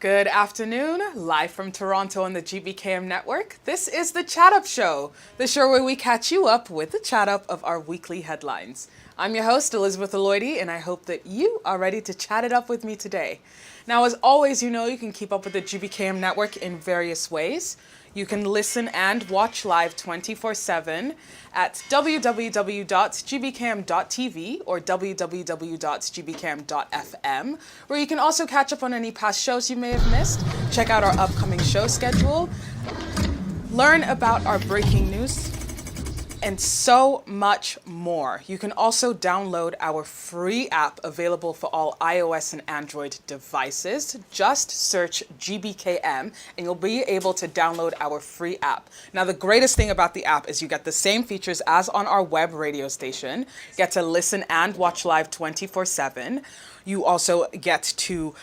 Good afternoon, live from Toronto on the GBKM network. This is the Chat Up Show, the show where we catch you up with the chat up of our weekly headlines. I'm your host, Elizabeth Aloidi, and I hope that you are ready to chat it up with me today. Now, as always, you know you can keep up with the GBKM network in various ways. You can listen and watch live 24/7 at www.gbkm.tv or www.gbkm.fm, where you can also catch up on any past shows you may have missed, check out our upcoming show schedule, learn about our breaking news, and so much more. You can also download our free app available for all iOS and Android devices. Just search GBKM and you'll be able to download our free app. Now, the greatest thing about the app is you get the same features as on our web radio station. You get to listen and watch live 24/7. You also get to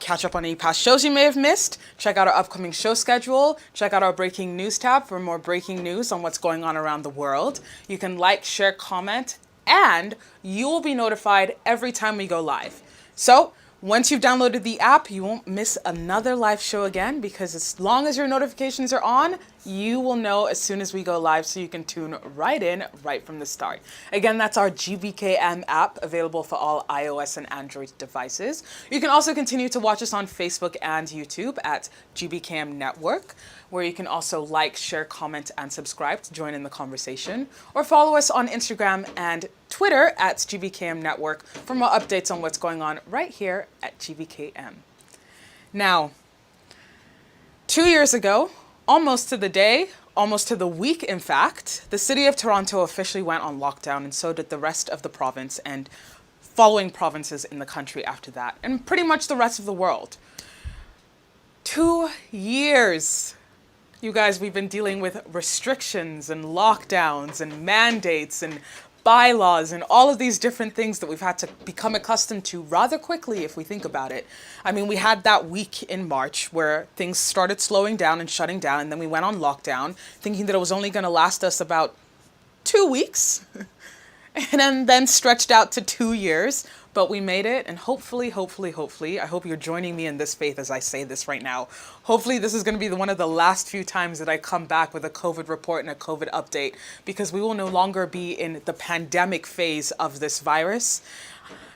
catch up on any past shows you may have missed, check out our upcoming show schedule, check out our breaking news tab for more breaking news on what's going on around the world. You can like, share, comment, and you will be notified every time we go live. So once you've downloaded the app, you won't miss another live show again, because as long as your notifications are on, you will know as soon as we go live, so you can tune right in right from the start. Again, that's our GBKM app, available for all iOS and Android devices. You can also continue to watch us on Facebook and YouTube at GBKM Network, where you can also like, share, comment, and subscribe to join in the conversation, or follow us on Instagram and Twitter at GBKM Network for more updates on what's going on right here at GBKM. Now, 2 years ago, almost to the day, almost to the week in fact, the city of Toronto officially went on lockdown, and so did the rest of the province and following provinces in the country after that, and pretty much the rest of the world. 2 years. You guys, we've been dealing with restrictions and lockdowns and mandates and bylaws and all of these different things that we've had to become accustomed to rather quickly if we think about it. I mean, we had that week in March where things started slowing down and shutting down, and then we went on lockdown thinking that it was only going to last us about 2 weeks and then stretched out to 2 years. But we made it, and hopefully, I hope you're joining me in this faith as I say this right now. Hopefully this is going to be one of the last few times that I come back with a COVID report and a COVID update, because we will no longer be in the pandemic phase of this virus.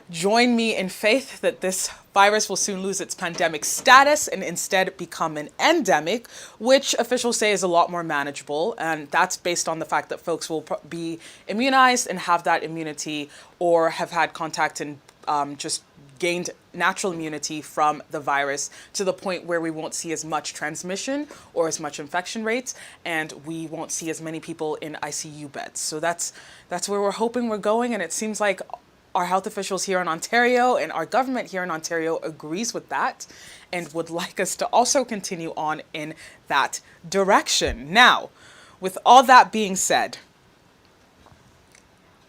Join me in faith that this virus will soon lose its pandemic status and instead become an endemic, which officials say is a lot more manageable. And that's based on the fact that folks will be immunized and have that immunity, or have had contact and just gained natural immunity from the virus, to the point where we won't see as much transmission or as much infection rates, and we won't see as many people in ICU beds. So that's where we're hoping we're going, and it seems like our health officials here in Ontario and our government here in Ontario agrees with that and would like us to also continue on in that direction. Now, with all that being said,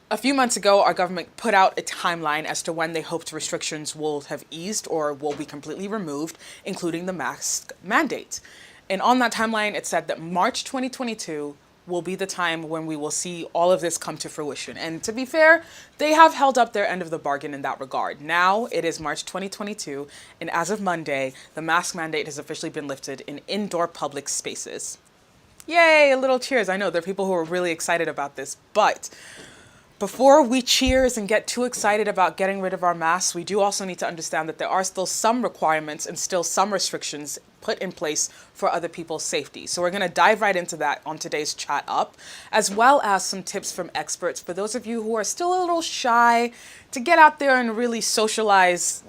a few months ago, our government put out a timeline as to when they hoped restrictions will have eased or will be completely removed, including the mask mandate. And on that timeline, it said that March 2022 will be the time when we will see all of this come to fruition. And to be fair, they have held up their end of the bargain in that regard. Now it is March 2022, and as of Monday, the mask mandate has officially been lifted in indoor public spaces. Yay, a little cheers. I know there are people who are really excited about this, but before we cheers and get too excited about getting rid of our masks, we do also need to understand that there are still some requirements and still some restrictions put in place for other people's safety. So we're going to dive right into that on today's Chat Up, as well as some tips from experts for those of you who are still a little shy to get out there and really socialize,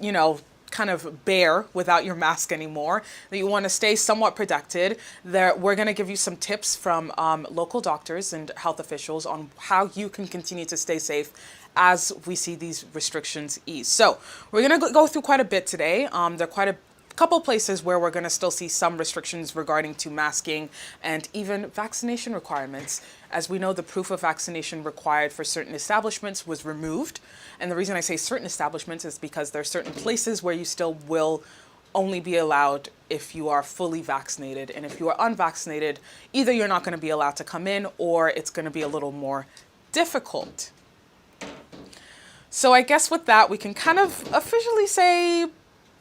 kind of bare without your mask anymore, that you want to stay somewhat protected. We're going to give you some tips from local doctors and health officials on how you can continue to stay safe as we see these restrictions ease. So we're going to go through quite a bit today. There are quite a couple places where we're going to still see some restrictions regarding to masking and even vaccination requirements. As we know, the proof of vaccination required for certain establishments was removed. And the reason I say certain establishments is because there are certain places where you still will only be allowed if you are fully vaccinated. And if you are unvaccinated, either you're not going to be allowed to come in, or it's going to be a little more difficult. So I guess with that, we can kind of officially say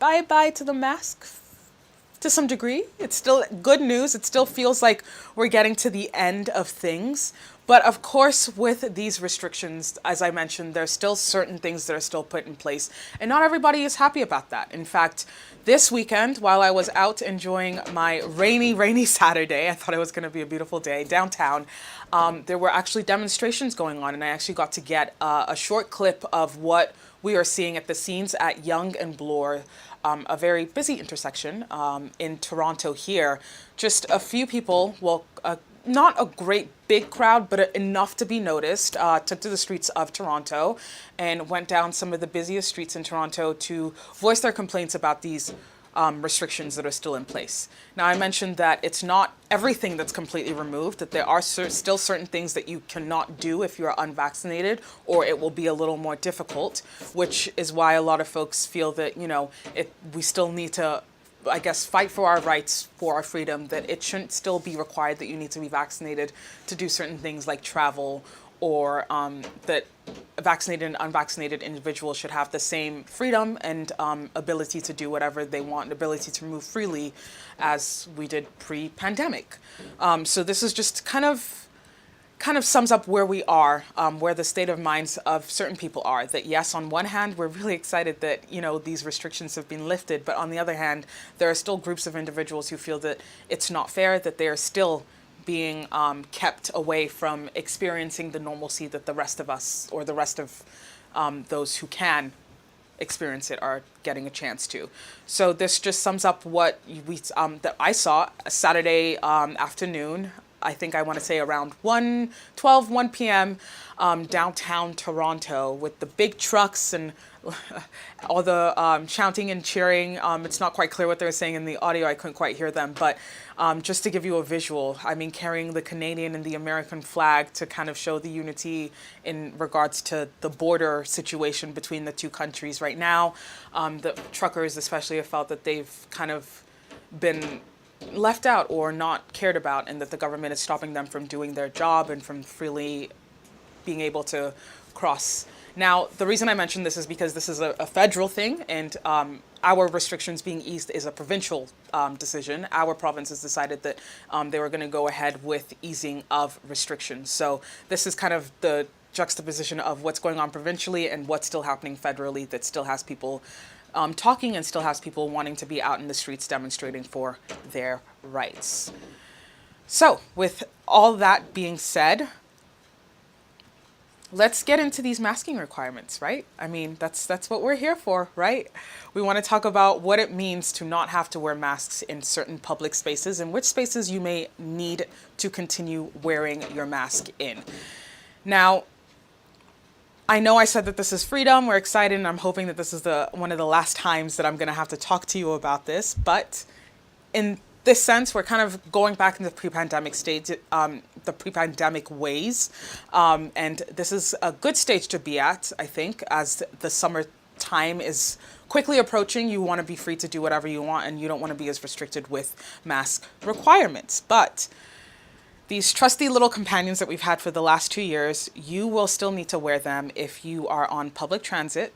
bye-bye to the mask to some degree. It's still good news. It still feels like we're getting to the end of things. But of course, with these restrictions, as I mentioned, there's still certain things that are still put in place. And not everybody is happy about that. In fact, this weekend, while I was out enjoying my rainy Saturday, I thought it was going to be a beautiful day downtown, there were actually demonstrations going on. And I actually got to get a short clip of what we are seeing at the scenes at Yonge and Bloor, a very busy intersection in Toronto here. Just a few people, well, not a great big crowd, but enough to be noticed, took to the streets of Toronto and went down some of the busiest streets in Toronto to voice their complaints about these restrictions that are still in place. Now, I mentioned that it's not everything that's completely removed, that there are still certain things that you cannot do if you're unvaccinated, or it will be a little more difficult, which is why a lot of folks feel that, we still need to, I guess, fight for our rights, for our freedom, that it shouldn't still be required that you need to be vaccinated to do certain things like travel, or that vaccinated and unvaccinated individuals should have the same freedom and ability to do whatever they want, ability to move freely as we did pre-pandemic. So this is just kind of sums up where we are, where the state of minds of certain people are. That yes, on one hand, we're really excited that, these restrictions have been lifted, but on the other hand, there are still groups of individuals who feel that it's not fair, that they are still being kept away from experiencing the normalcy that the rest of us, or the rest of those who can experience it, are getting a chance to. So this just sums up what that I saw Saturday afternoon. I think I want to say around 1 p.m. Downtown Toronto, with the big trucks and all the shouting and cheering. It's not quite clear what they were saying in the audio. I couldn't quite hear them. But just to give you a visual, I mean, carrying the Canadian and the American flag to kind of show the unity in regards to the border situation between the two countries right now. The truckers especially have felt that they've kind of been left out or not cared about, and that the government is stopping them from doing their job and from freely being able to cross. Now, the reason I mention this is because this is a federal thing, and our restrictions being eased is a provincial decision. Our province has decided that they were going to go ahead with easing of restrictions. So this is kind of the juxtaposition of what's going on provincially and what's still happening federally, that still has people talking and still has people wanting to be out in the streets demonstrating for their rights. So with all that being said, let's get into these masking requirements, right? I mean, that's what we're here for, right? We want to talk about what it means to not have to wear masks in certain public spaces, and which spaces you may need to continue wearing your mask in. Now, I know I said that this is freedom. We're excited, and I'm hoping that this is one of the last times that I'm going to have to talk to you about this. But in this sense, we're kind of going back into the pre-pandemic stage, the pre-pandemic ways. And this is a good stage to be at, I think, as the summer time is quickly approaching. You want to be free to do whatever you want, and you don't want to be as restricted with mask requirements. But these trusty little companions that we've had for the last 2 years, you will still need to wear them if you are on public transit,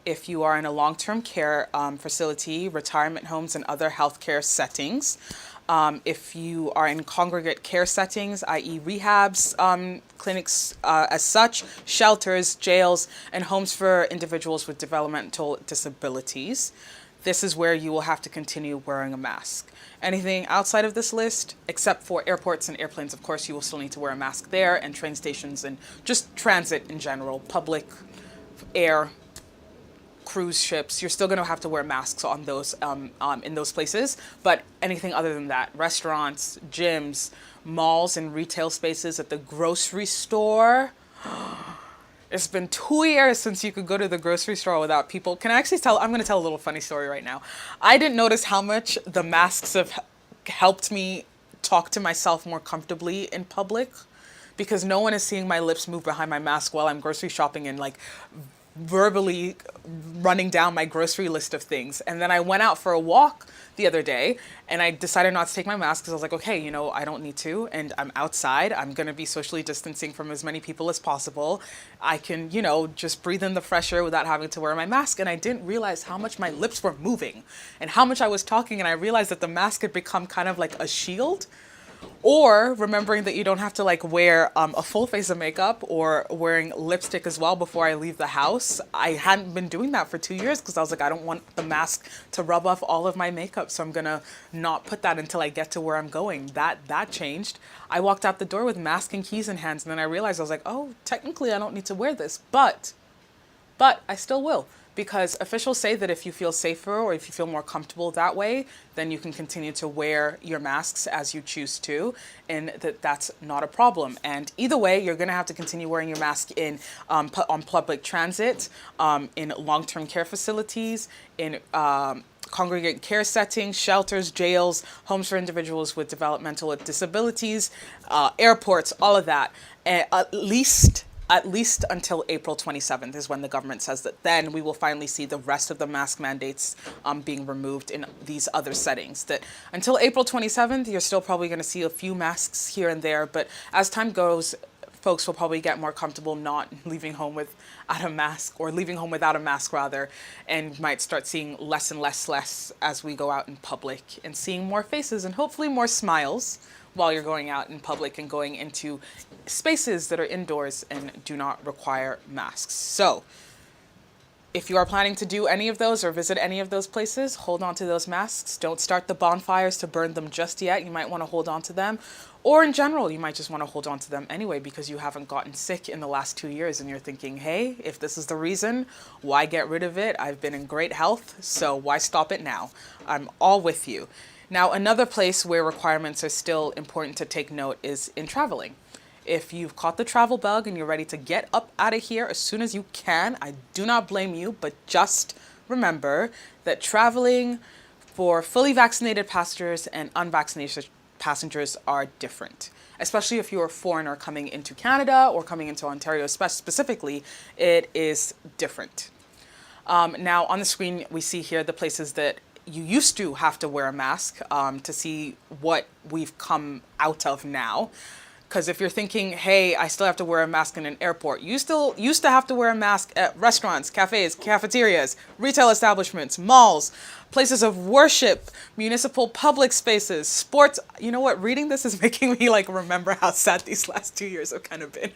if you are in a long-term care facility, retirement homes, and other healthcare settings, if you are in congregate care settings, i.e. rehabs, clinics as such, shelters, jails, and homes for individuals with developmental disabilities. This is where you will have to continue wearing a mask. Anything outside of this list, except for airports and airplanes, of course, you will still need to wear a mask there, and train stations, and just transit in general, public, air, cruise ships, you're still going to have to wear masks on those in those places. But anything other than that, restaurants, gyms, malls, and retail spaces, at the grocery store. It's been 2 years since you could go to the grocery store without people. Can I actually I'm going to tell a little funny story right now. I didn't notice how much the masks have helped me talk to myself more comfortably in public, because no one is seeing my lips move behind my mask while I'm grocery shopping in like verbally running down my grocery list of things. And then I went out for a walk the other day and I decided not to take my mask because I was like, okay, you know, I don't need to. And I'm outside. I'm going to be socially distancing from as many people as possible. I can, you know, just breathe in the fresh air without having to wear my mask. And I didn't realize how much my lips were moving and how much I was talking. And I realized that the mask had become kind of like a shield. Or remembering that you don't have to like wear a full face of makeup or wearing lipstick as well before I leave the house. I hadn't been doing that for 2 years because I was like, I don't want the mask to rub off all of my makeup. So I'm gonna not put that until I get to where I'm going. That changed. I walked out the door with mask and keys in hands and then I realized I was like, oh, technically I don't need to wear this, but I still will. Because officials say that if you feel safer or if you feel more comfortable that way, then you can continue to wear your masks as you choose to, and that's not a problem. And either way, you're going to have to continue wearing your mask in on public transit, in long-term care facilities, in congregate care settings, shelters, jails, homes for individuals with developmental disabilities, airports, all of that. At least until April 27th is when the government says that then we will finally see the rest of the mask mandates being removed in these other settings. That until April 27th, you're still probably going to see a few masks here and there, but as time goes, folks will probably get more comfortable not leaving home without a mask, or leaving home without a mask rather, and might start seeing less and less as we go out in public and seeing more faces and hopefully more smiles while you're going out in public and going into spaces that are indoors and do not require masks. So if you are planning to do any of those or visit any of those places, hold on to those masks. Don't start the bonfires to burn them just yet. You might want to hold on to them. Or in general, you might just want to hold on to them anyway because you haven't gotten sick in the last 2 years and you're thinking, hey, if this is the reason, why get rid of it? I've been in great health, so why stop it now? I'm all with you. Now, another place where requirements are still important to take note is in traveling. If you've caught the travel bug and you're ready to get up out of here as soon as you can, I do not blame you, but just remember that traveling for fully vaccinated passengers and unvaccinated passengers are different. Especially if you're a foreigner coming into Canada or coming into Ontario specifically, it is different. Now on the screen, we see here the places that you used to have to wear a mask to see what we've come out of now. Because if you're thinking, hey, I still have to wear a mask in an airport, you still used to have to wear a mask at restaurants, cafes, cafeterias, retail establishments, malls, places of worship, municipal public spaces, sports. You know what? Reading this is making me like remember how sad these last 2 years have kind of been.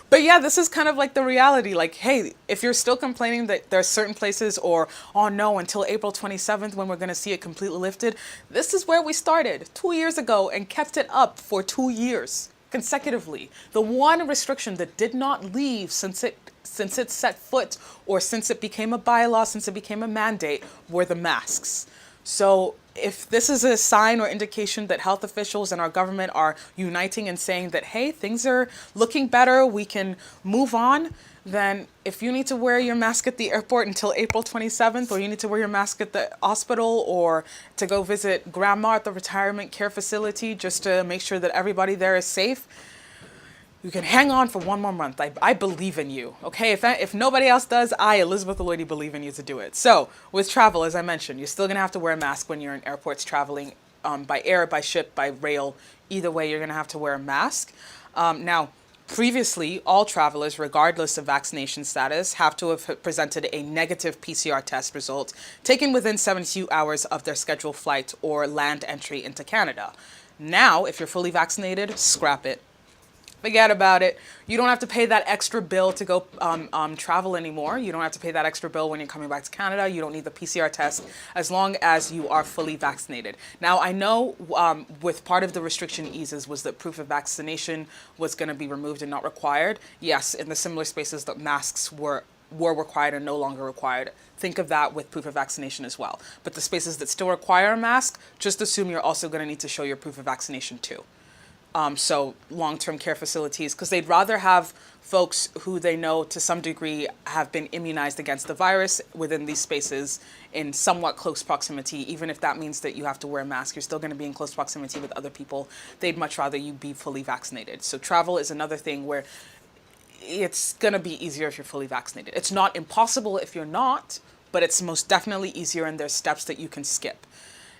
But yeah, this is kind of like the reality. Like, hey, if you're still complaining that there are certain places or, oh no, until April 27th when we're going to see it completely lifted, this is where we started 2 years ago and kept it up for 2 years consecutively. The one restriction that did not leave since it set foot or since it became a bylaw, since it became a mandate, were the masks. So if this is a sign or indication that health officials and our government are uniting and saying that, hey, things are looking better, we can move on, then if you need to wear your mask at the airport until April 27th, or you need to wear your mask at the hospital, or to go visit grandma at the retirement care facility just to make sure that everybody there is safe, you can hang on for one more month. I believe in you, okay? If nobody else does, I, Elizabeth Lloyd, believe in you to do it. So with travel, as I mentioned, you're still gonna have to wear a mask when you're in airports traveling by air, by ship, by rail. Either way, you're gonna have to wear a mask. Now, previously, all travelers, regardless of vaccination status, have to have presented a negative PCR test result taken within 72 hours of their scheduled flight or land entry into Canada. Now, if you're fully vaccinated, scrap it. Forget about it. You don't have to pay that extra bill to go travel anymore. You don't have to pay that extra bill when you're coming back to Canada. You don't need the PCR test as long as you are fully vaccinated. Now, I know with part of the restriction eases was that proof of vaccination was going to be removed and not required. Yes, in the similar spaces that masks were required and no longer required. Think of that with proof of vaccination as well. But the spaces that still require a mask, just assume you're also going to need to show your proof of vaccination too. So long-term care facilities, because they'd rather have folks who they know to some degree have been immunized against the virus within these spaces in somewhat close proximity. Even if that means that you have to wear a mask, you're still going to be in close proximity with other people. They'd much rather you be fully vaccinated. So travel is another thing where it's going to be easier if you're fully vaccinated. It's not impossible if you're not, but it's most definitely easier, and there's steps that you can skip.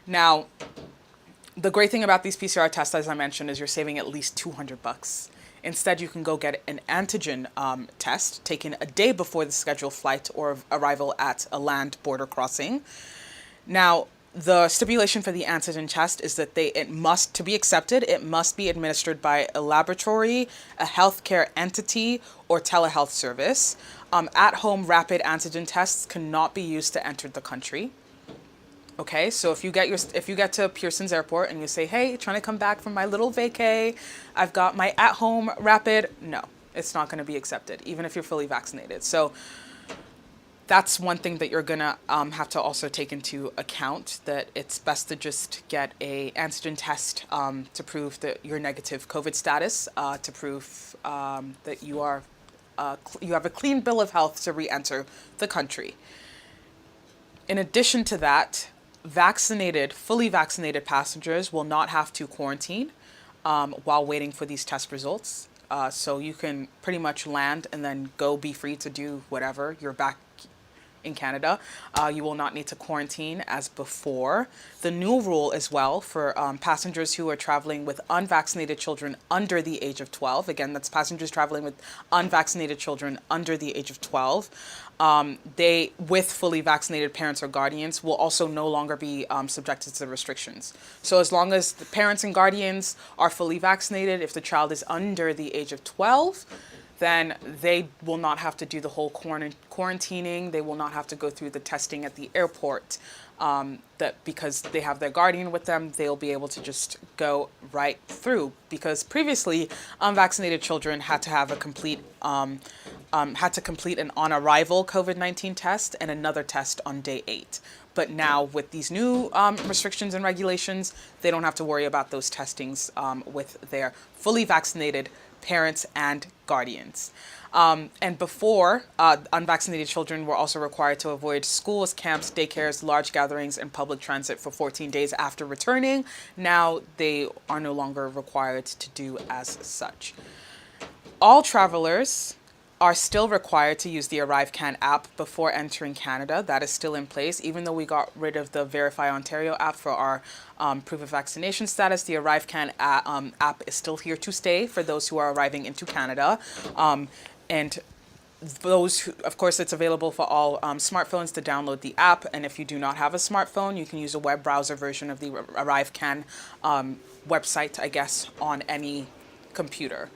Now, the great thing about these PCR tests, as I mentioned, is you're saving at least $200. Instead, you can go get an antigen test taken a day before the scheduled flight or arrival at a land border crossing. Now, the stipulation for the antigen test is that it must, to be accepted, it must be administered by a laboratory, a healthcare entity, or telehealth service. At-home rapid antigen tests cannot be used to enter the country. Okay, so if you get to Pearson's Airport and you say, hey, trying to come back from my little vacay, I've got my at-home rapid, no, it's not going to be accepted, even if you're fully vaccinated. So that's one thing that you're going to have to also take into account, that it's best to just get a antigen test to prove that your negative COVID status, to prove that you have a clean bill of health to re-enter the country. In addition to that, fully vaccinated passengers will not have to quarantine while waiting for these test results. So you can pretty much land and then go be free to do whatever. You're back in Canada. You will not need to quarantine as before. The new rule as well for passengers who are traveling with unvaccinated children under the age of 12. Again, that's passengers traveling with unvaccinated children under the age of 12. They, with fully vaccinated parents or guardians, will also no longer be subjected to the restrictions. So as long as the parents and guardians are fully vaccinated, if the child is under the age of 12, then they will not have to do the whole quarantining. They will not have to go through the testing at the airport. That because they have their guardian with them, they'll be able to just go right through. Because previously, unvaccinated children had to have complete an on-arrival COVID-19 test and another test on day 8. But now with these new restrictions and regulations, they don't have to worry about those testings with their fully vaccinated parents and guardians. And before, unvaccinated children were also required to avoid schools, camps, daycares, large gatherings, and public transit for 14 days after returning. Now they are no longer required to do as such. All travelers are still required to use the ArriveCan app before entering Canada. That is still in place. Even though we got rid of the Verify Ontario app for our proof of vaccination status, the ArriveCan app is still here to stay for those who are arriving into Canada. And those who, of course, it's available for all smartphones to download the app. And if you do not have a smartphone, you can use a web browser version of the ArriveCan website, I guess, on any computer.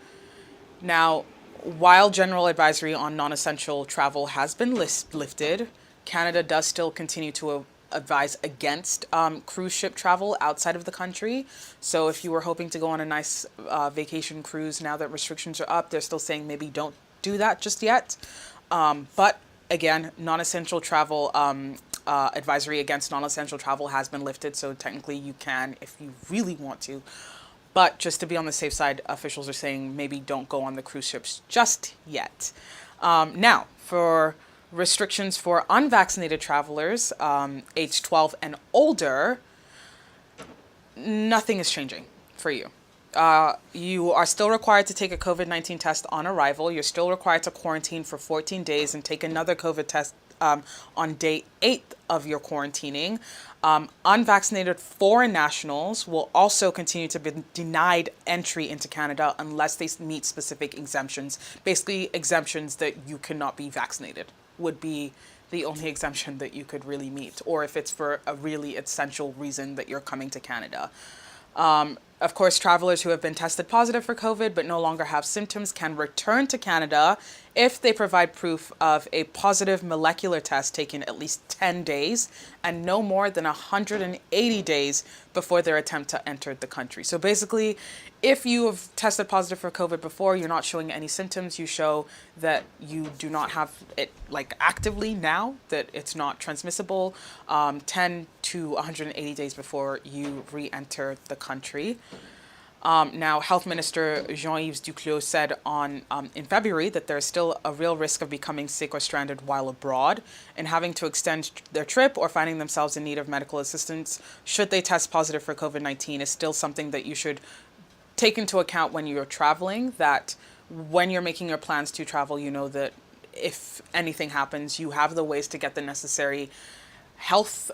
Now, while general advisory on non-essential travel has been lifted, Canada does still continue to advise against cruise ship travel outside of the country. So if you were hoping to go on a nice vacation cruise, now that restrictions are up, they're still saying maybe don't do that just yet. But again, non-essential travel advisory against non-essential travel has been lifted. So technically you can, if you really want to. But just to be on the safe side, officials are saying maybe don't go on the cruise ships just yet. Now, for restrictions for unvaccinated travelers, age 12 and older, nothing is changing for you. You are still required to take a COVID-19 test on arrival. You're still required to quarantine for 14 days and take another COVID test on day 8 of your quarantining. Unvaccinated foreign nationals will also continue to be denied entry into Canada unless they meet specific exemptions. Basically, exemptions that you cannot be vaccinated would be the only exemption that you could really meet, or if it's for a really essential reason that you're coming to Canada. Of course, travelers who have been tested positive for COVID but no longer have symptoms can return to Canada if they provide proof of a positive molecular test taken at least 10 days and no more than 180 days before their attempt to enter the country. So basically, if you have tested positive for COVID before, you're not showing any symptoms, you show that you do not have it like actively now, that it's not transmissible, 10 to 180 days before you re-enter the country. Now, Health Minister Jean-Yves Duclos said in February that there's still a real risk of becoming sick or stranded while abroad and having to extend their trip or finding themselves in need of medical assistance should they test positive for COVID-19 is still something that you should take into account when you're traveling, that when you're making your plans to travel, you know that if anything happens, you have the ways to get the necessary health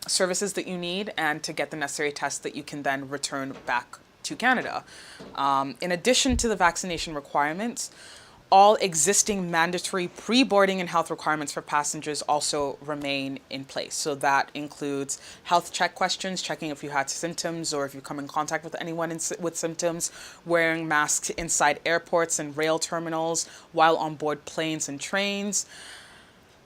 services that you need and to get the necessary tests that you can then return back to Canada. In addition to the vaccination requirements, all existing mandatory pre-boarding and health requirements for passengers also remain in place. So that includes health check questions, checking if you had symptoms or if you come in contact with anyone with symptoms, wearing masks inside airports and rail terminals while on board planes and trains.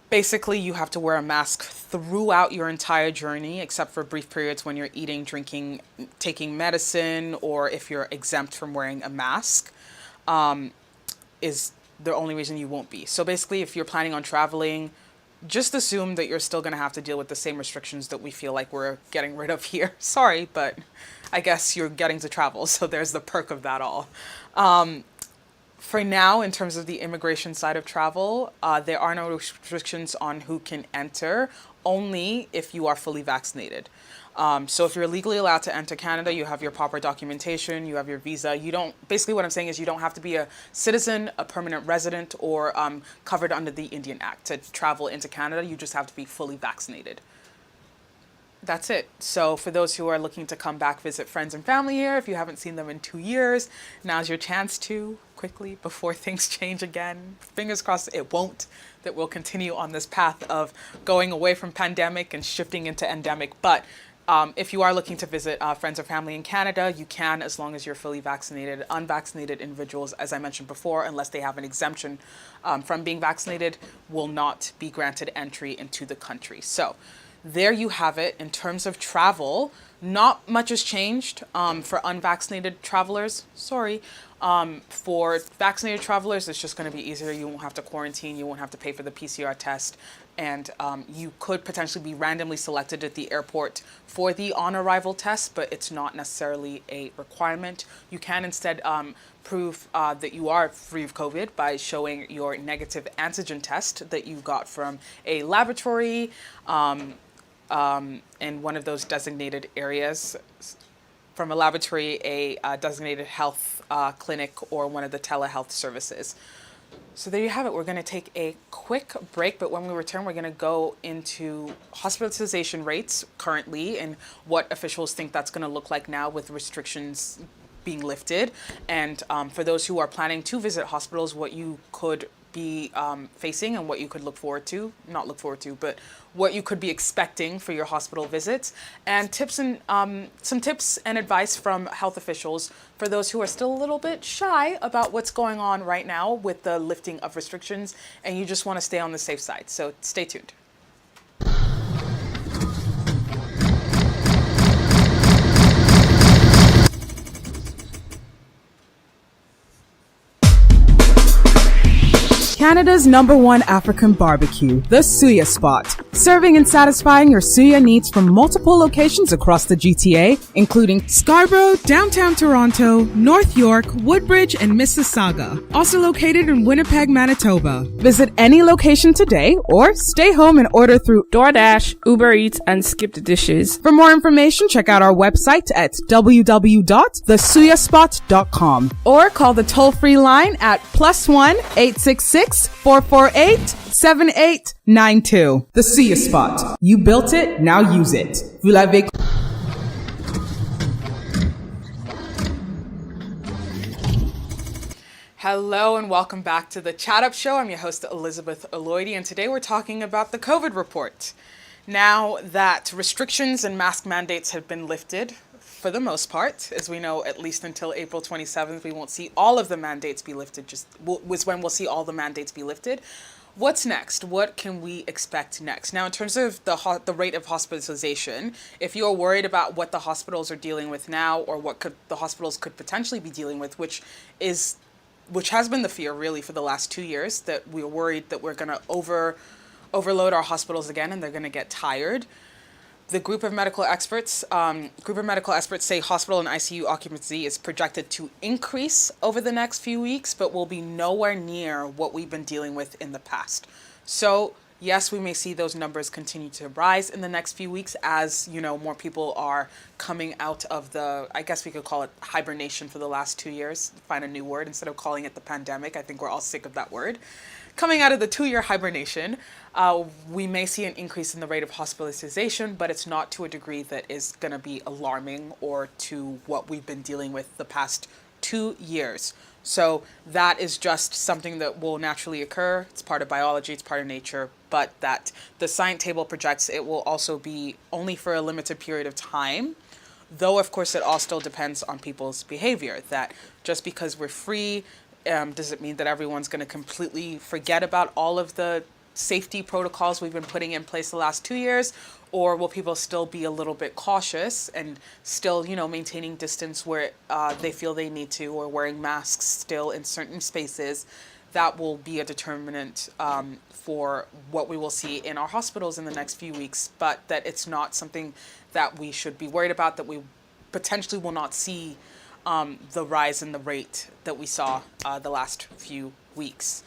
Basically, you have to wear a mask throughout your entire journey, except for brief periods when you're eating, drinking, taking medicine, or if you're exempt from wearing a mask. Is the only reason you won't be. So basically, if you're planning on traveling, just assume that you're still going to have to deal with the same restrictions that we feel like we're getting rid of here. Sorry, but I guess you're getting to travel, so there's the perk of that all. For now, in terms of the immigration side of travel, there are no restrictions on who can enter, only if you are fully vaccinated. So if you're legally allowed to enter Canada, you have your proper documentation, you have your visa. Basically what I'm saying is you don't have to be a citizen, a permanent resident, or covered under the Indian Act to travel into Canada. You just have to be fully vaccinated. That's it. So for those who are looking to come back, visit friends and family here, if you haven't seen them in 2 years, now's your chance to quickly before things change again. Fingers crossed it won't, that we'll continue on this path of going away from pandemic and shifting into endemic. But if you are looking to visit friends or family in Canada, you can, as long as you're fully vaccinated. Unvaccinated individuals, as I mentioned before, unless they have an exemption from being vaccinated, will not be granted entry into the country. So there you have it. In terms of travel, not much has changed for unvaccinated travelers. Sorry. For vaccinated travelers, it's just going to be easier. You won't have to quarantine. You won't have to pay for the PCR test. And you could potentially be randomly selected at the airport for the on-arrival test, but it's not necessarily a requirement. You can instead prove that you are free of COVID by showing your negative antigen test that you got from a laboratory in one of those designated areas, from a laboratory, a designated health clinic, or one of the telehealth services. So there you have it. We're going to take a quick break, but when we return, we're going to go into hospitalization rates currently and what officials think that's going to look like now with restrictions being lifted. And for those who are planning to visit hospitals, what you could be facing and what you could but what you could be expecting for your hospital visits, and tips and some tips and advice from health officials for those who are still a little bit shy about what's going on right now with the lifting of restrictions and you just want to stay on the safe side. So stay tuned. Canada's #1 African barbecue, the Suya Spot. Serving and satisfying your suya needs from multiple locations across the GTA, including Scarborough, downtown Toronto, North York, Woodbridge, and Mississauga. Also located in Winnipeg, Manitoba. Visit any location today or stay home and order through DoorDash, Uber Eats, and Skip the Dishes. For more information, check out our website at www.thesuyaspot.com or call the toll-free line at +1 866 448-7892. The Suya Spot. You built it, now use it. Vous l'avez. Hello and welcome back to the Chat Up Show. I'm your host, Elizabeth Aloidi, and today we're talking about the COVID report. Now that restrictions and mask mandates have been lifted, for the most part, as we know, at least until April 27th, we won't see all of the mandates be lifted, was when we'll see all the mandates be lifted. What's next? What can we expect next? Now, in terms of the rate of hospitalization, if you're worried about what the hospitals are dealing with now or what the hospitals could potentially be dealing with, which has been the fear really for the last 2 years, that we're worried that we're going to overload our hospitals again and they're going to get tired. The group of medical experts say hospital and ICU occupancy is projected to increase over the next few weeks, but will be nowhere near what we've been dealing with in the past. So Yes, we may see those numbers continue to rise in the next few weeks as, more people are coming out of the, I guess we could call it hibernation for the last 2 years, find a new word instead of calling it the pandemic. I think we're all sick of that word. Coming out of the 2 year hibernation, we may see an increase in the rate of hospitalization, but it's not to a degree that is going to be alarming or to what we've been dealing with the past 2 years. So that is just something that will naturally occur. It's part of biology, it's part of nature, but that the science table projects it will also be only for a limited period of time. Though, of course, it all still depends on people's behavior, that just because we're free, does it mean that everyone's going to completely forget about all of the safety protocols we've been putting in place the last 2 years? Or will people still be a little bit cautious and still, maintaining distance where they feel they need to, or wearing masks still in certain spaces? That will be a determinant for what we will see in our hospitals in the next few weeks, but that it's not something that we should be worried about, that we potentially will not see the rise in the rate that we saw the last few weeks.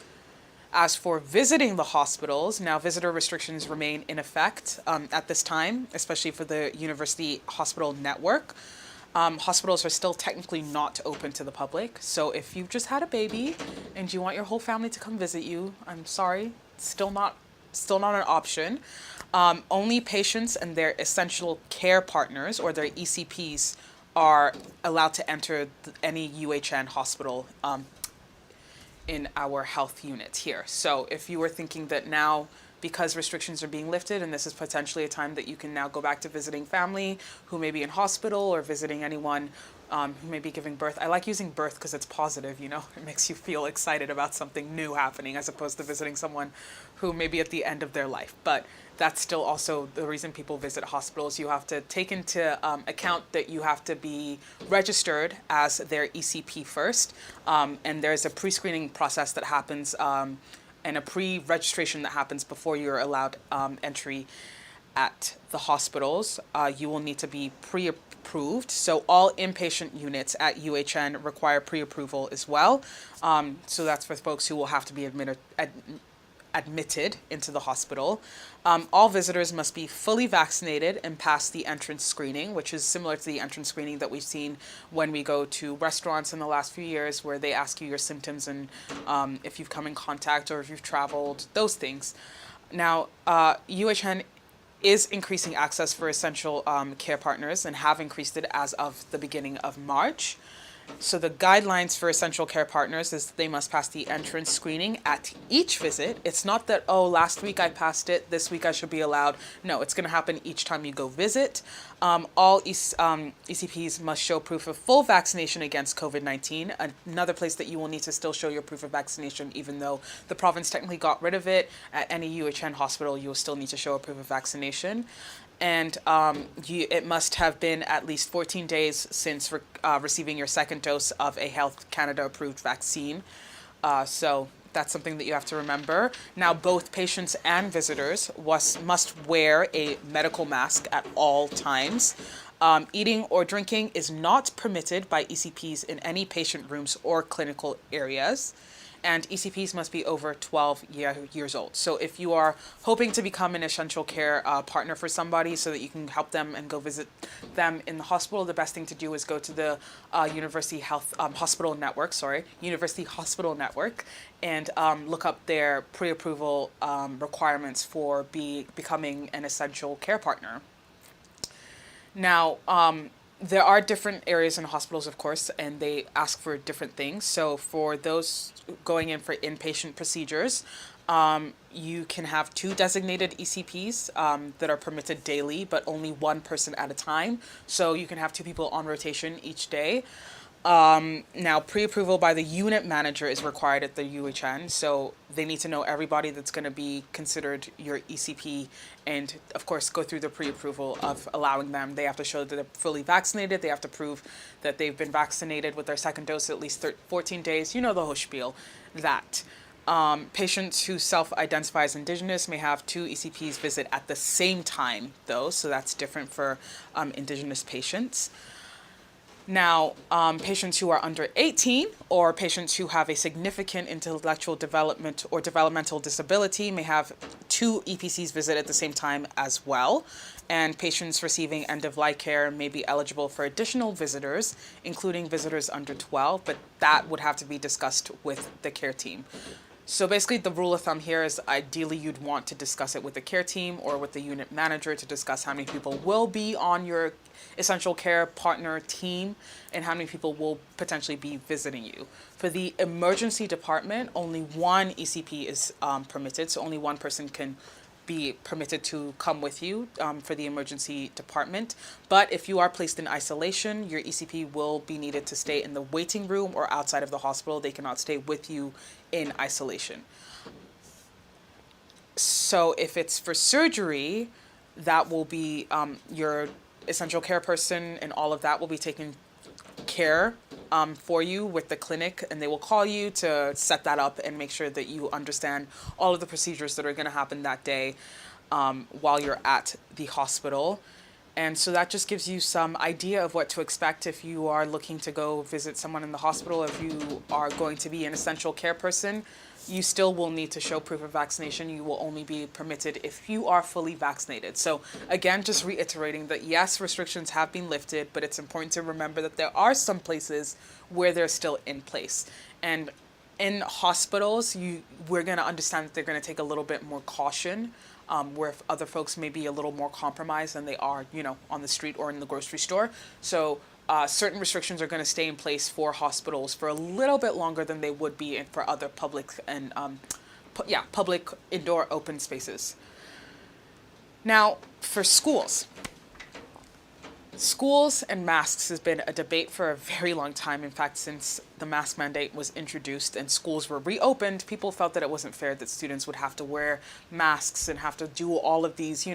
As for visiting the hospitals, now visitor restrictions remain in effect at this time, especially for the University Hospital Network. Hospitals are still technically not open to the public. So if you've just had a baby and you want your whole family to come visit you, I'm sorry, still not an option. Only patients and their essential care partners, or their ECPs, are allowed to enter any UHN hospital in our health unit here. So if you were thinking that now, because restrictions are being lifted and this is potentially a time that you can now go back to visiting family who may be in hospital, or visiting anyone who may be giving birth. I like using birth because it's positive, it makes you feel excited about something new happening, as opposed to visiting someone who may be at the end of their life. But that's still also the reason people visit hospitals. You have to take into account that you have to be registered as their ECP first, and there's a pre-screening process that happens, and a pre-registration that happens before you're allowed entry at the hospitals. You will need to be pre-approved. So all inpatient units at UHN require pre-approval as well. So that's for folks who will have to be admitted into the hospital. All visitors must be fully vaccinated and pass the entrance screening, which is similar to the entrance screening that we've seen when we go to restaurants in the last few years, where they ask you your symptoms and if you've come in contact or if you've traveled, those things. Now, UHN is increasing access for essential care partners, and have increased it as of the beginning of March. So the guidelines for essential care partners is they must pass the entrance screening at each visit. It's not that, last week I passed it, this week I should be allowed. No, it's going to happen each time you go visit. All ECPs must show proof of full vaccination against COVID-19. Another place that you will need to still show your proof of vaccination, even though the province technically got rid of it, at any UHN hospital, you will still need to show a proof of vaccination. And it must have been at least 14 days since receiving your second dose of a Health Canada approved vaccine. So that's something that you have to remember. Now, both patients and visitors must wear a medical mask at all times. Eating or drinking is not permitted by ECPs in any patient rooms or clinical areas. And ECPs must be over 12 years old. So if you are hoping to become an essential care partner for somebody so that you can help them and go visit them in the hospital, the best thing to do is go to the University Hospital Network, and look up their pre-approval requirements for becoming an essential care partner. Now, there are different areas in hospitals, of course, and they ask for different things. So for those going in for inpatient procedures, you can have 2 designated ECPs that are permitted daily, but only one person at a time. So you can have 2 people on rotation each day. Now, pre-approval by the unit manager is required at the UHN, so they need to know everybody that's going to be considered your ECP, and of course go through the pre-approval of allowing them. They have to show that they're fully vaccinated. They have to prove that they've been vaccinated with their second dose at least 14 days. You know the whole spiel. That. Patients who self-identify as Indigenous may have 2 ECPs visit at the same time, though, so that's different for Indigenous patients. Now, patients who are under 18 or patients who have a significant intellectual development or developmental disability may have 2 EPCs visit at the same time as well. And patients receiving end-of-life care may be eligible for additional visitors, including visitors under 12, but that would have to be discussed with the care team. So basically the rule of thumb here is ideally you'd want to discuss it with the care team or with the unit manager to discuss how many people will be on your essential care partner team and how many people will potentially be visiting you. For the emergency department, only one ECP is permitted, so only one person can be permitted to come with you for the emergency department. But if you are placed in isolation, your ECP will be needed to stay in the waiting room or outside of the hospital. They cannot stay with you in isolation. So if it's for surgery, that will be your essential care person, and all of that will be taken care for you with the clinic, and they will call you to set that up and make sure that you understand all of the procedures that are going to happen that day while you're at the hospital. And so that just gives you some idea of what to expect if you are looking to go visit someone in the hospital. If you are going to be an essential care person, you still will need to show proof of vaccination. You will only be permitted if you are fully vaccinated. So again, just reiterating that yes, restrictions have been lifted, but it's important to remember that there are some places where they're still in place. And in hospitals, we're going to understand that they're going to take a little bit more caution, where if other folks may be a little more compromised than they are, on the street or in the grocery store. So certain restrictions are going to stay in place for hospitals for a little bit longer than they would be for other public and public indoor open spaces. Now, for schools and masks has been a debate for a very long time. In fact, since the mask mandate was introduced and schools were reopened, people felt that it wasn't fair that students would have to wear masks and have to do all of these,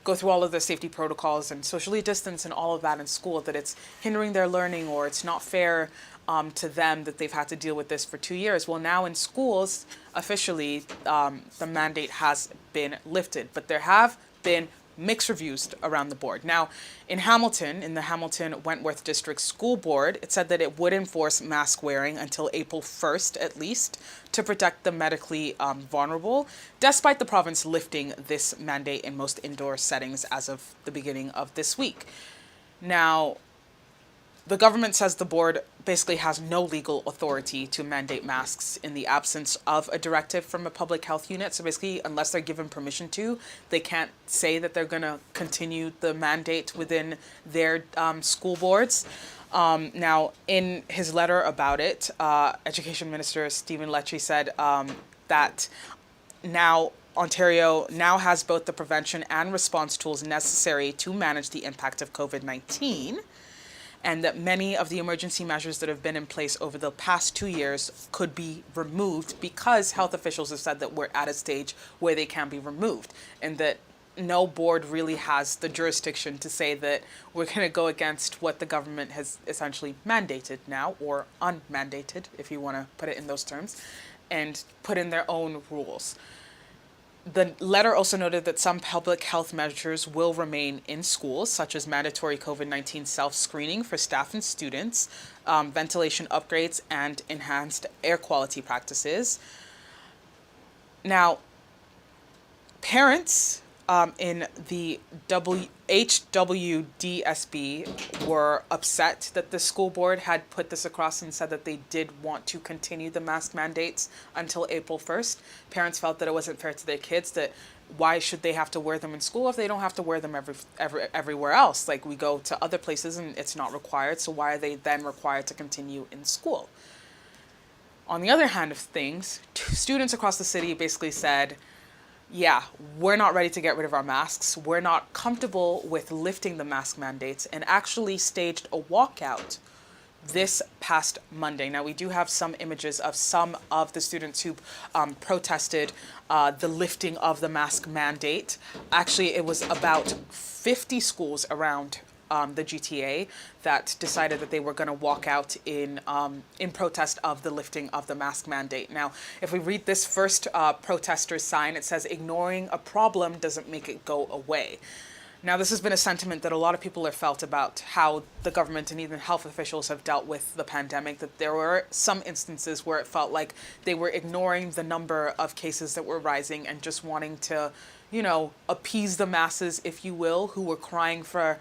go through all of the safety protocols and socially distance and all of that in school, that it's hindering their learning or it's not fair to them that they've had to deal with this for 2 years. Well, now in schools, officially, the mandate has been lifted, but there have been mixed reviews around the board. Now, in the Hamilton Wentworth District School Board, it said that it would enforce mask wearing until April 1st at least to protect the medically vulnerable, despite the province lifting this mandate in most indoor settings as of the beginning of this week. Now, the government says the board basically has no legal authority to mandate masks in the absence of a directive from a public health unit. So basically, unless they're given permission to, they can't say that they're going to continue the mandate within their school boards. Now, in his letter about it, Education Minister Stephen Lecce said that now Ontario now has both the prevention and response tools necessary to manage the impact of COVID-19. And that many of the emergency measures that have been in place over the past 2 years could be removed because health officials have said that we're at a stage where they can be removed, and that no board really has the jurisdiction to say that we're going to go against what the government has essentially mandated now, or unmandated, if you want to put it in those terms, and put in their own rules. The letter also noted that some public health measures will remain in schools, such as mandatory COVID-19 self-screening for staff and students, ventilation upgrades, and enhanced air quality practices. Now, parents in the HWDSB were upset that the school board had put this across and said that they did want to continue the mask mandates until April 1st. Parents felt that it wasn't fair to their kids, that why should they have to wear them in school if they don't have to wear them everywhere else? Like, we go to other places and it's not required, so why are they then required to continue in school? On the other hand of things, students across the city basically said, yeah, we're not ready to get rid of our masks. We're not comfortable with lifting the mask mandates, and actually staged a walkout this past Monday. Now, we do have some images of some of the students who protested the lifting of the mask mandate. Actually, it was about 50 schools around the GTA that decided that they were going to walk out in protest of the lifting of the mask mandate. Now, if we read this first protester's sign, it says, "Ignoring a problem doesn't make it go away." Now, this has been a sentiment that a lot of people have felt about how the government and even health officials have dealt with the pandemic, that there were some instances where it felt like they were ignoring the number of cases that were rising and just wanting to, appease the masses, if you will, who were crying for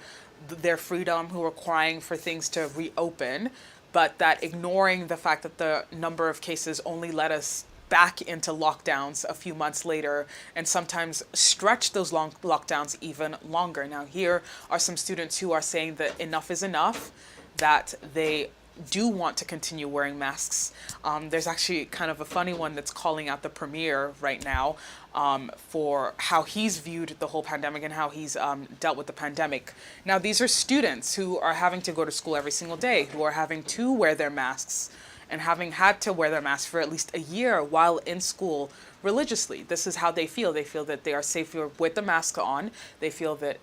their freedom, who were crying for things to reopen, but that ignoring the fact that the number of cases only led us back into lockdowns a few months later, and sometimes stretch those long lockdowns even longer. Now, here are some students who are saying that enough is enough, that they do want to continue wearing masks. There's actually kind of a funny one that's calling out the premier right now for how he's viewed the whole pandemic and how he's dealt with the pandemic. Now, these are students who are having to go to school every single day, who are having to wear their masks and having had to wear their masks for at least a year while in school religiously. This is how they feel. They feel that they are safer with the mask on. They feel that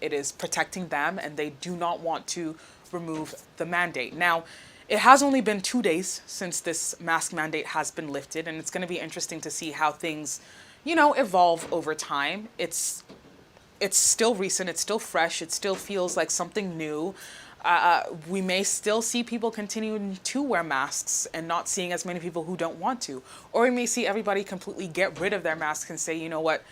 it is protecting them, and they do not want to remove the mandate. Now, it has only been 2 days since this mask mandate has been lifted, and it's going to be interesting to see how things, evolve over time. It's still recent, it's still fresh, it still feels like something new. We may still see people continuing to wear masks and not seeing as many people who don't want to. Or we may see everybody completely get rid of their masks and say, you know what,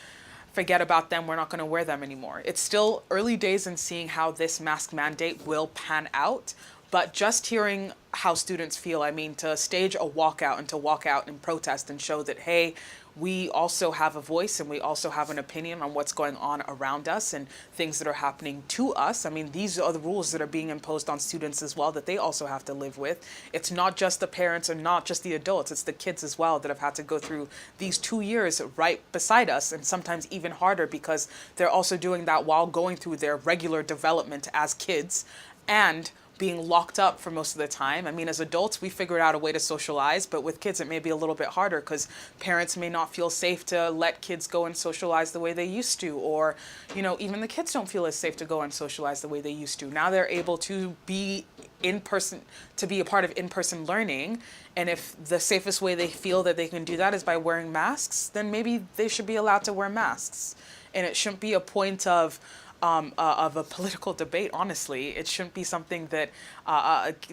forget about them, we're not going to wear them anymore. It's still early days in seeing how this mask mandate will pan out. But just hearing how students feel, I mean, to stage a walkout and to walk out and protest and show that, hey, we also have a voice and we also have an opinion on what's going on around us and things that are happening to us. I mean, these are the rules that are being imposed on students as well that they also have to live with. It's not just the parents and not just the adults, it's the kids as well that have had to go through these 2 years right beside us, and sometimes even harder because they're also doing that while going through their regular development as kids and being locked up for most of the time. I mean, as adults, we figured out a way to socialize, but with kids, it may be a little bit harder because parents may not feel safe to let kids go and socialize the way they used to, or, even the kids don't feel as safe to go and socialize the way they used to. Now they're able to be in person, to be a part of in-person learning. And if the safest way they feel that they can do that is by wearing masks, then maybe they should be allowed to wear masks. And it shouldn't be a point of a political debate, honestly. It shouldn't be something that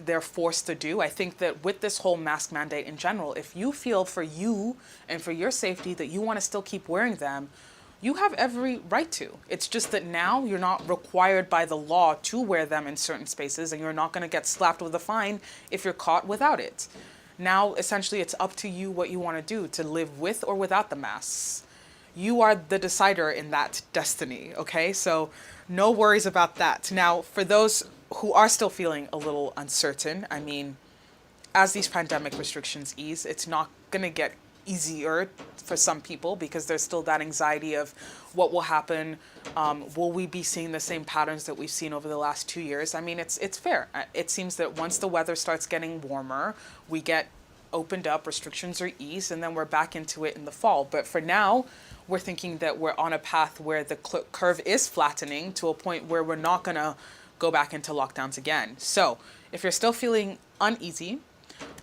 they're forced to do. I think that with this whole mask mandate in general, if you feel for you and for your safety that you want to still keep wearing them, you have every right to. It's just that now you're not required by the law to wear them in certain spaces, and you're not going to get slapped with a fine if you're caught without it. Now, essentially, it's up to you what you want to do, to live with or without the masks. You are the decider in that destiny, okay? So no worries about that. Now, for those who are still feeling a little uncertain, I mean, as these pandemic restrictions ease, it's not going to get easier for some people because there's still that anxiety of what will happen. Will we be seeing the same patterns that we've seen over the last 2 years? I mean, it's fair. It seems that once the weather starts getting warmer, we get opened up, restrictions are eased, and then we're back into it in the fall. But for now, we're thinking that we're on a path where the curve is flattening to a point where we're not going to go back into lockdowns again. So if you're still feeling uneasy,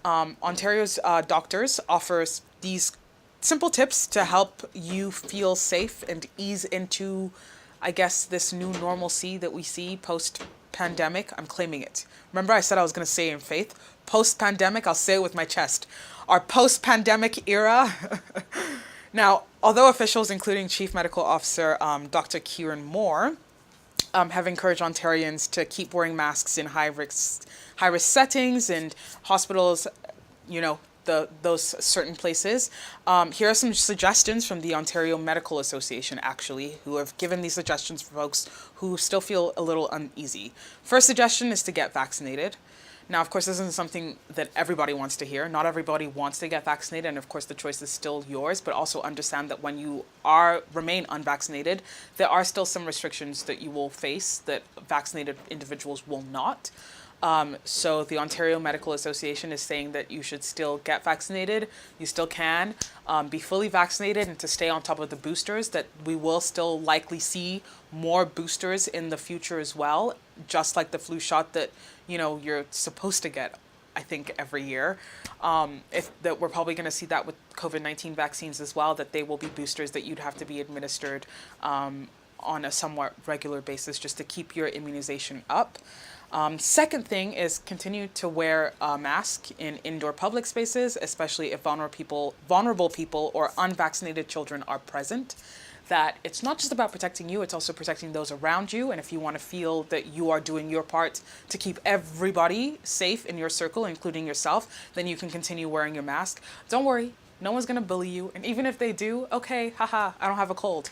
Ontario's doctors offers these simple tips to help you feel safe and ease into, I guess, this new normalcy that we see post-pandemic. I'm claiming it. Remember I said I was going to say it in faith? Post-pandemic, I'll say it with my chest. Our post-pandemic era. Now, although officials, including Chief Medical Officer Dr. Kieran Moore, have encouraged Ontarians to keep wearing masks in high-risk settings and hospitals, those certain places. Here are some suggestions from the Ontario Medical Association, actually, who have given these suggestions for folks who still feel a little uneasy. First suggestion is to get vaccinated. Now, of course, this isn't something that everybody wants to hear. Not everybody wants to get vaccinated, and of course, the choice is still yours, but also understand that when you remain unvaccinated, there are still some restrictions that you will face that vaccinated individuals will not. So the Ontario Medical Association is saying that you should still get vaccinated. You still can be fully vaccinated, and to stay on top of the boosters, that we will still likely see more boosters in the future as well, just like the flu shot that, you're supposed to get, I think, every year. That we're probably going to see that with COVID-19 vaccines as well, that they will be boosters that you'd have to be administered on a somewhat regular basis just to keep your immunization up. Second thing is continue to wear a mask in indoor public spaces, especially if vulnerable people or unvaccinated children are present. That it's not just about protecting you, it's also protecting those around you. And if you want to feel that you are doing your part to keep everybody safe in your circle, including yourself, then you can continue wearing your mask. Don't worry, no one's going to bully you. And even if they do, okay, haha, I don't have a cold.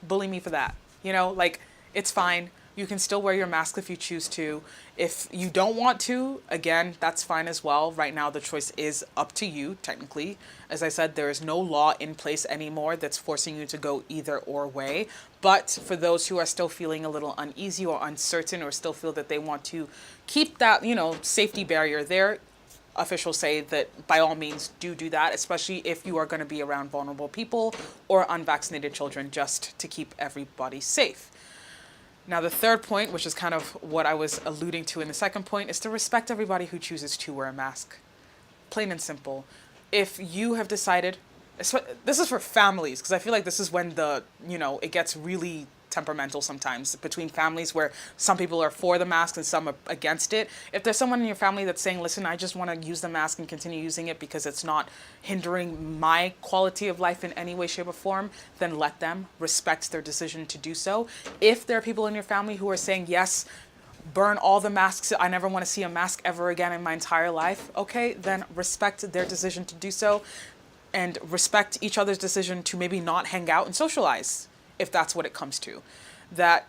Bully me for that. Like, it's fine. You can still wear your mask if you choose to. If you don't want to, again, that's fine as well. Right now, the choice is up to you, technically. As I said, there is no law in place anymore that's forcing you to go either or way. But for those who are still feeling a little uneasy or uncertain or still feel that they want to keep that, safety barrier there, officials say that by all means do that, especially if you are going to be around vulnerable people or unvaccinated children, just to keep everybody safe. Now, the third point, which is kind of what I was alluding to in the second point, is to respect everybody who chooses to wear a mask. Plain and simple. If you have decided, this is for families, because I feel like this is when it gets really temperamental sometimes between families where some people are for the mask and some are against it. If there's someone in your family that's saying, listen, I just want to use the mask and continue using it because it's not hindering my quality of life in any way, shape, or form, then let them. Respect their decision to do so. If there are people in your family who are saying, yes, burn all the masks, I never want to see a mask ever again in my entire life, okay, then respect their decision to do so and respect each other's decision to maybe not hang out and socialize, if that's what it comes to. That,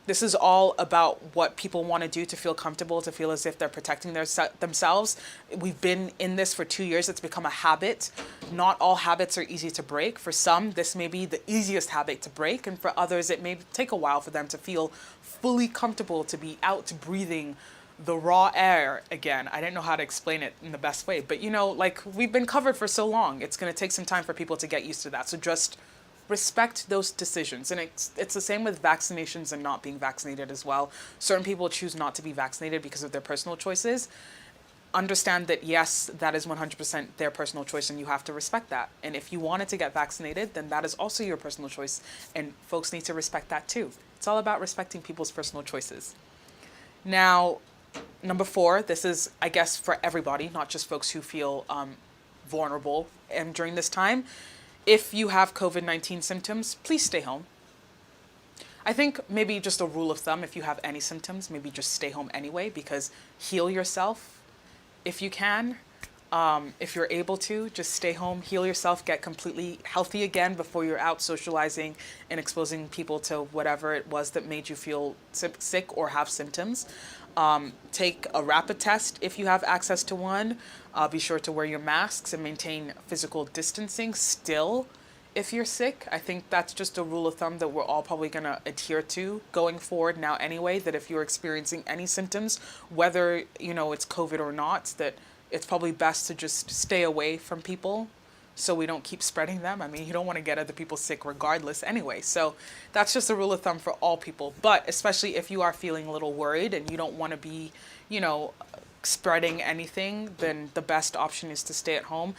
this is all about what people want to do to feel comfortable, to feel as if they're protecting themselves. We've been in this for 2 years. It's become a habit. Not all habits are easy to break. For some, this may be the easiest habit to break. And for others, it may take a while for them to feel fully comfortable to be out breathing the raw air again. I didn't know how to explain it in the best way. But, we've been covered for so long. It's going to take some time for people to get used to that. So just respect those decisions. And it's the same with vaccinations and not being vaccinated as well. Certain people choose not to be vaccinated because of their personal choices. Understand that, yes, that is 100% their personal choice and you have to respect that. And if you wanted to get vaccinated, then that is also your personal choice. And folks need to respect that too. It's all about respecting people's personal choices. Now, number 4, this is, I guess, for everybody, not just folks who feel vulnerable during this time. If you have COVID-19 symptoms, please stay home. I think maybe just a rule of thumb, if you have any symptoms, maybe just stay home anyway, because heal yourself if you can. If you're able to, just stay home, heal yourself, get completely healthy again before you're out socializing and exposing people to whatever it was that made you feel sick or have symptoms. Take a rapid test if you have access to one. Be sure to wear your masks and maintain physical distancing still if you're sick. I think that's just a rule of thumb that we're all probably going to adhere to going forward now anyway, that if you're experiencing any symptoms, whether, it's COVID or not, that it's probably best to just stay away from people so we don't keep spreading them. I mean, you don't want to get other people sick regardless anyway. So that's just a rule of thumb for all people. But especially if you are feeling a little worried and you don't want to be, spreading anything, then the best option is to stay at home.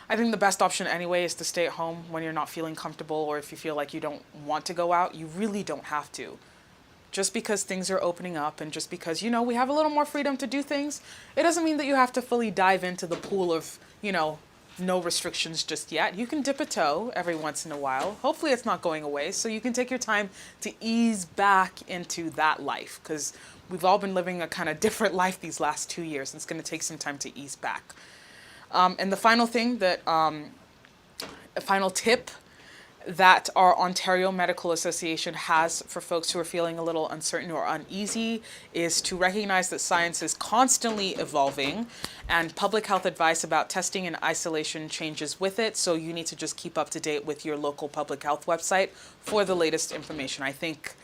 I think the best option anyway is to stay at home when you're not feeling comfortable, or if you feel like you don't want to go out. You really don't have to. Just because things are opening up and just because, we have a little more freedom to do things, it doesn't mean that you have to fully dive into the pool of, no restrictions just yet. You can dip a toe every once in a while. Hopefully it's not going away, so you can take your time to ease back into that life, because we've all been living a kind of different life these last 2 years, and it's going to take some time to ease back. And the final thing a final tip that our Ontario Medical Association has for folks who are feeling a little uncertain or uneasy is to recognize that science is constantly evolving and public health advice about testing and isolation changes with it. So you need to just keep up to date with your local public health website for the latest information. I think,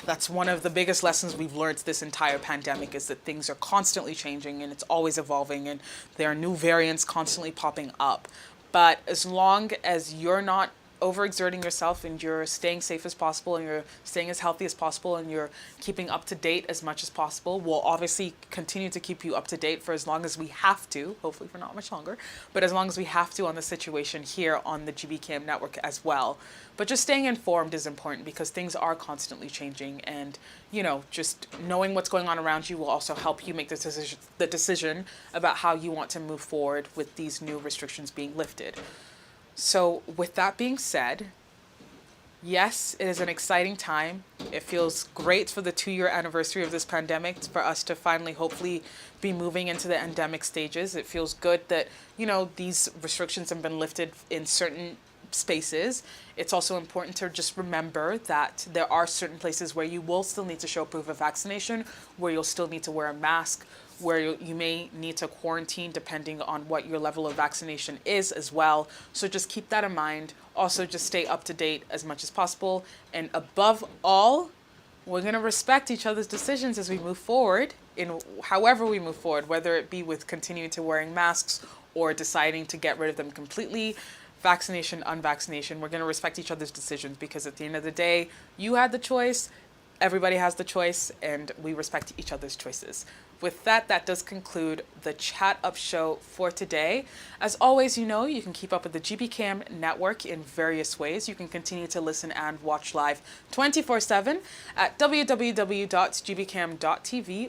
that's one of the biggest lessons we've learned this entire pandemic, is that things are constantly changing and it's always evolving and there are new variants constantly popping up. But as long as you're not overexerting yourself and you're staying safe as possible and you're staying as healthy as possible and you're keeping up to date as much as possible, we'll obviously continue to keep you up to date for as long as we have to, hopefully for not much longer, but as long as we have to on the situation here on the GBKM network as well. But just staying informed is important because things are constantly changing, and just knowing what's going on around you will also help you make the decision about how you want to move forward with these new restrictions being lifted. So with that being said, yes, it is an exciting time. It feels great for the 2-year anniversary of this pandemic for us to finally hopefully be moving into the endemic stages. It feels good that, these restrictions have been lifted in certain spaces. It's also important to just remember that there are certain places where you will still need to show proof of vaccination, where you'll still need to wear a mask, where you may need to quarantine depending on what your level of vaccination is as well. So just keep that in mind. Also, just stay up to date as much as possible. And above all, we're going to respect each other's decisions as we move forward in however we move forward, whether it be with continuing to wearing masks or deciding to get rid of them completely. Vaccination, unvaccination, we're going to respect each other's decisions because at the end of the day, you had the choice, everybody has the choice, and we respect each other's choices. With that, that does conclude the Chat Up show for today. As always, you can keep up with the GBKM network in various ways. You can continue to listen and watch live 24/7 at www.gbkm.tv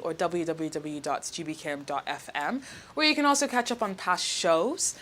or www.gbkm.fm, where you can also catch up on past shows.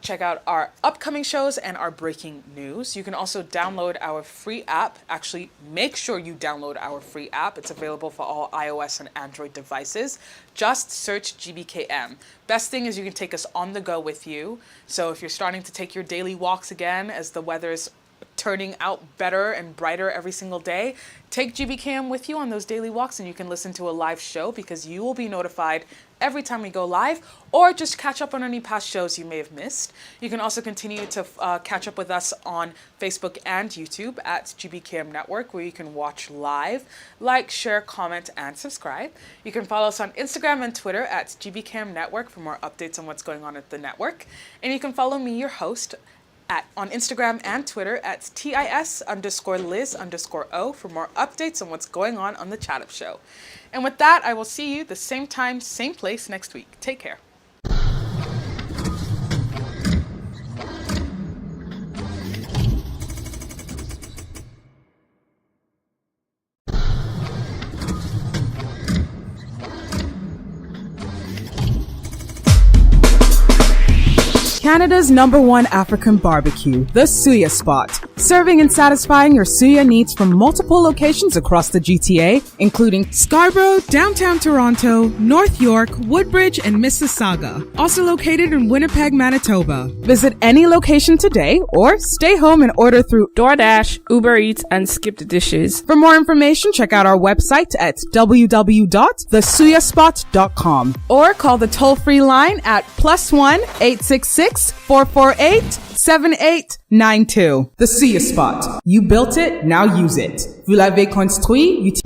Check out our upcoming shows and our breaking news. You can also download our free app. Actually, make sure you download our free app. It's available for all iOS and Android devices. Just search GBKM. Best thing is you can take us on the go with you. So if you're starting to take your daily walks again as the weather's turning out better and brighter every single day, take GBKM with you on those daily walks and you can listen to a live show because you will be notified every time we go live, or just catch up on any past shows you may have missed. You can also continue to catch up with us on Facebook and YouTube at GBKM Network, where you can watch live, like, share, comment, and subscribe. You can follow us on Instagram and Twitter at GBKM Network for more updates on what's going on at the network. And you can follow me, your host, on Instagram and Twitter at TIS_Liz_O for more updates on what's going on the Chat Up Show. And with that, I will see you the same time, same place next week. Take care. Canada's #1 African barbecue, the Suya Spot. Serving and satisfying your suya needs from multiple locations across the GTA, including Scarborough, downtown Toronto, North York, Woodbridge, and Mississauga. Also located in Winnipeg, Manitoba. Visit any location today or stay home and order through DoorDash, Uber Eats, and Skip the Dishes. For more information, check out our website at www.thesuyaspot.com or call the toll-free line at +1 866 448-7892. The Suya Spot. You built it, now use it. Vous l'avez construit,